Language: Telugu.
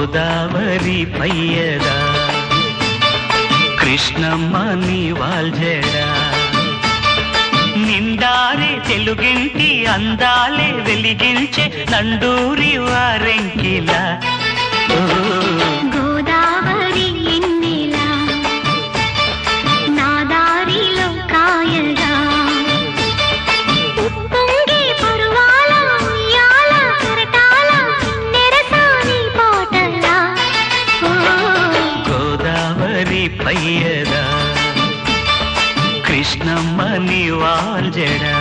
గోదావరి పయ్యదా కృష్ణమ్మ నీ వాల్జడా నిండారే తెలుగింటి అందాలే వెలిగించే నండూరి వారెంకిలా గోదావరి ఎన్నెలా నా దారిలో కాయగా ఉప్పొంగే పరువాల ఉయ్యాల కరటాల కిన్నెరసాని పాటలా గోదావరి పయ్యదా కృష్ణమ్మ నీ వాల్జడా